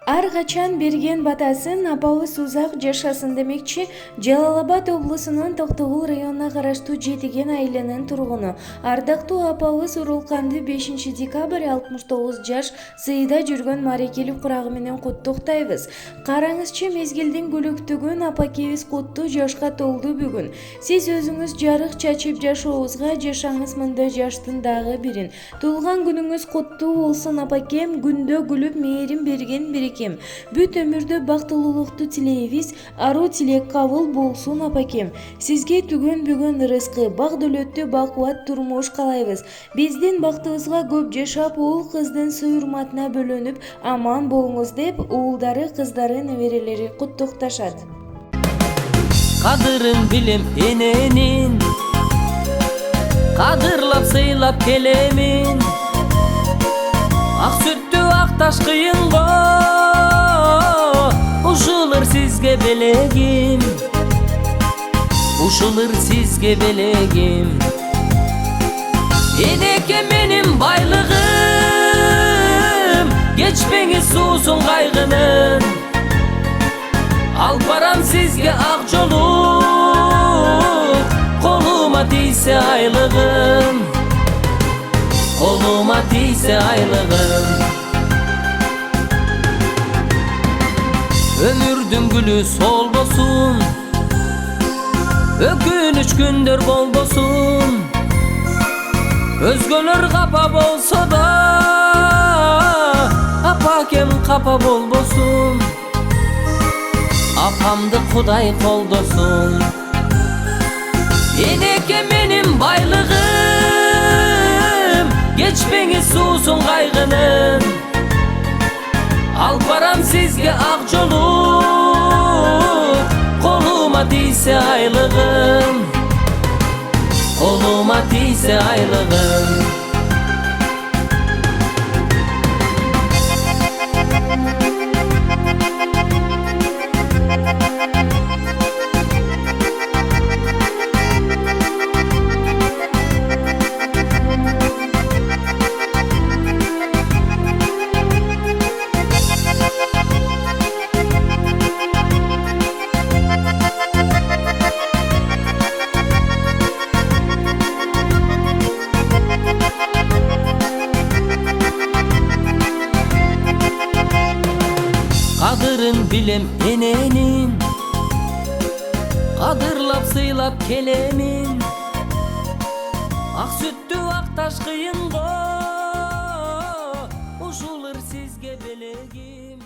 Ар качан берген батасын апабыз узак жашасын демекчи, Жалал-Абад облусунун Токтогул районуна караштуу Жетиген айылынын тургуну ардактуу апабыз Урулканды 5 декабрь 69 жаш сыйда жүргөн марекелик курагы менен куттуктайбыз. Караңызчы, мезгилдин күлүктүгүн апакебиз куттуу жашка толду бүгүн. Сиз өзүңүз жарык чачып жашообузга жашаңыз мындай жаштын дагы бирин. Туулган күнүңүз куттуу болсун апакем, күндө күлүп мээрин берген бирикем. Бүт өмүрдө бактылуулукту тилейбиз, аруу тилек кабыл болсун апакем. Сизге түгөн-бүгөн рызкы, бак дөлөттүү бакубат турмуш каалайбыз. Биздин бактыбызга көп жашап, уул кыздын сый-урматына бөлөнүп аман болуңуз деп уулдары, кыздары, неберелери куттукташат. Кадырын билем эненин, кадырлап сыйлап келемин. Ак сүттү акташ кыйынго, ушулur сизге белегим, ушулur сизге белегим. Энеке менин байлыгым, кечпеңиз суусун кайгынын. Алып барам сизге ак жолу, колума тийсе айлыгым, колума тийсе айлыгым. Ömürdün gülü solbosun, ökünüç gündür bolbosun. Özgölөр kapa bolsa da, apakem kapa bolbosun. Apamdı Kuday koldosun. Eneke menin baylığım, geçmeği susun kaygının. Alp baram sizge ak jolu, koluma tiyse aylığım, koluma tiyse aylığım. Kadırın bilem enenin, kadırlap sıylap kelemin. Ak süttü aktaş kıyıngo, uşulur sizge belegim.